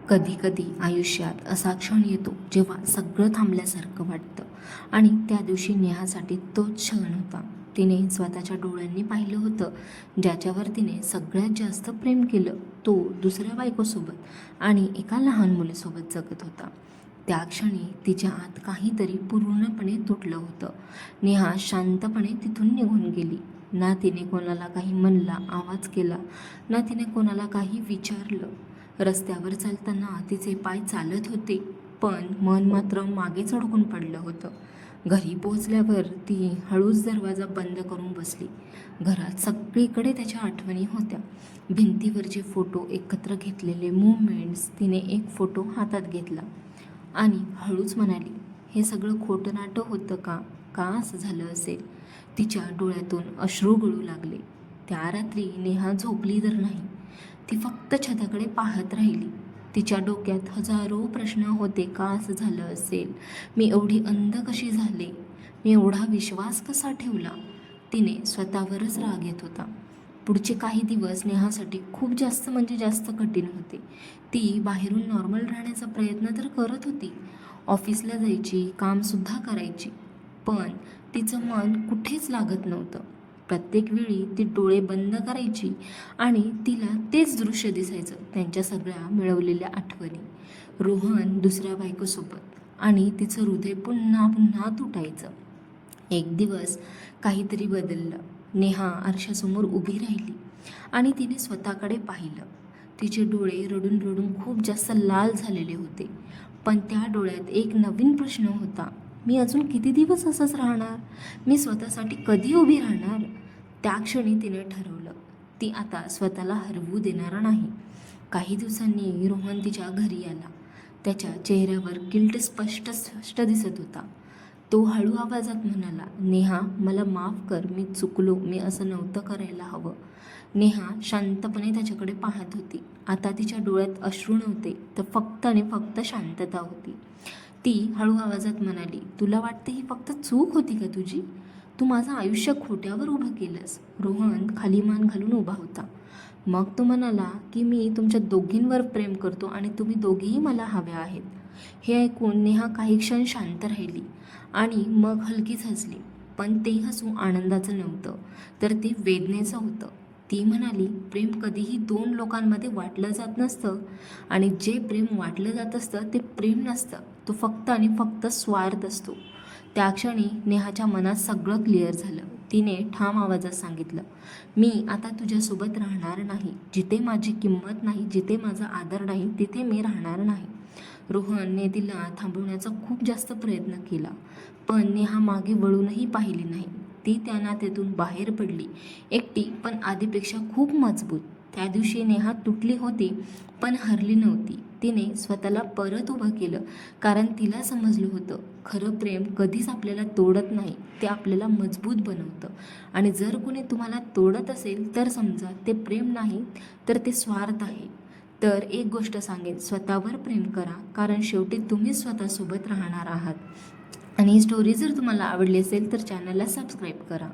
कधी-कधी आयुष्यात असा क्षण येतो जेव्हा सगळं थांबल्यासारखं वाटतं आणि त्या दिवशी नेहासाठी तोच क्षण होता. तिने स्वतःच्या डोळ्यांनी पाहिलं होतं ज्याच्यावर तिने सगळ्यात जास्त प्रेम केलं तो दुसऱ्या बायकोसोबत आणि एका लहान मुलीसोबत जगत होता. त्या क्षणी तिच्या आत काहीतरी पूर्णपणे तुटलं होतं. नेहा शांतपणे तिथून निघून गेली. ना तिने कोणाला काही म्हणला, आवाज केला, ना तिने कोणाला काही विचारलं. रस्त्यावर चालताना तिचे पाय चालत होते, पण मन मात्र मागेच अडकून पडलं होतं. घरी पोहोचल्यावर ती हळूच दरवाजा बंद करून बसली. घरात सगळीकडे त्याच्या आठवणी होत्या. भिंतीवरचे फोटो एकत्र घेतलेले मुवमेंट्स. तिने एक फोटो हातात घेतला आणि हळूच म्हणाली, हे सगळं खोटं नाटं होतं का? का असं झालं असेल? तिच्या डोळ्यातून अश्रू गळू लागले. त्या रात्री नेहा झोपली तर नाही. ती फक्त छताकडे पाहत राहिली. तिच्या डोक्यात हजारो प्रश्न होते. का असं झालं असेल? मी एवढी अंध कशी झाले? मी एवढा विश्वास कसा ठेवला? तिने स्वतःवरच राग येत होता. पुढचे काही दिवस नेहासाठी खूप जास्त म्हणजे जास्त कठीण होते. ती बाहेरून नॉर्मल राहण्याचा प्रयत्न तर करत होती. ऑफिसला जायची, कामसुद्धा करायची, पण तिचं मन कुठेच लागत नव्हतं. प्रत्येक वेळी ती डोळे बंद करायची आणि तिला तेच दृश्य दिसायचं, त्यांच्या सगळ्या मिळवलेल्या आठवणी, रोहन दुसऱ्या बायकोसोबत, आणि तिचं हृदय पुन्हा पुन्हा तुटायचं. एक दिवस काहीतरी बदललं. नेहा आरशासमोर उभी राहिली आणि तिने स्वतःकडे पाहिलं. तिचे डोळे रडून रडून खूप जास्त लाल झालेले होते, पण त्या डोळ्यात एक नवीन प्रश्न होता. मी अजून किती दिवस असंच राहणार? मी स्वतःसाठी कधी उभी राहणार? त्या क्षणी तिने ठरवलं, ती आता स्वतःला हरवू देणार नाही. काही दिवसांनी रोहन तिच्या घरी आला. त्याच्या चेहऱ्यावर गिल्ट स्पष्ट स्पष्ट दिसत होता. तो हळू आवाजात म्हणाला, नेहा, मला माफ कर, मी चुकलो, मी असं नव्हतं करायला हवं. नेहा शांतपणे त्याच्याकडे पाहत होती. आता तिच्या डोळ्यात अश्रू नव्हते, तर फक्त आणि फक्त शांतता होती. ती हळू आवाजात म्हणाली, तुला वाटते ही फक्त चूक होती का तुझी? तू माझं आयुष्य खोट्यावर उभं केलंस. रोहन खाली मान घालून उभा होता. मग तो म्हणाला की मी तुमच्या दोघींवर प्रेम करतो आणि तुम्ही दोघीही मला हव्या आहेत. हे ऐकून नेहा काही क्षण शांत राहिली आणि मग हलकीच हसली. पण ते हसू आनंदाचं नव्हतं, तर ते वेदनेचं होतं. ती म्हणाली, प्रेम कधीही दोन लोकांमध्ये वाटलं जात नसतं, आणि जे प्रेम वाटलं जात असतं ते प्रेम नसतं, तो फक्त आणि फक्त स्वार्थ असतो. त्या क्षणी नेहाच्या मनात सगळं क्लिअर झालं. तिने ठाम आवाजात सांगितलं, मी आता तुझ्यासोबत राहणार नाही. जिथे माझी किंमत नाही, जिथे माझा आदर नाही, तिथे मी राहणार नाही. रोहनने तिला थांबवण्याचा खूप जास्त प्रयत्न केला, पण नेहा मागे वळूनही पाहिली नाही. ती त्या नात्यातून बाहेर पडली, एकटी पण आधीपेक्षा खूप मजबूत. त्या दिवशी नेहा तुटली होती, पण हरली नव्हती. तिने स्वतःला परत उभं केलं, कारण तिला समजलं होतं, खरं प्रेम कधीच आपल्याला तोडत नाही, ते आपल्याला मजबूत बनवतं. आणि जर कोणी तुम्हाला तोडत असेल तर समजा ते प्रेम नाही, तर ते स्वार्थ आहे. तर एक गोष्ट सांगेन, स्वतःवर प्रेम करा, कारण शेवटी तुम्हीच स्वतःसोबत राहणार आहात. आणि ही स्टोरी जर तुम्हाला आवडली असेल तर चॅनलला सबस्क्राईब करा.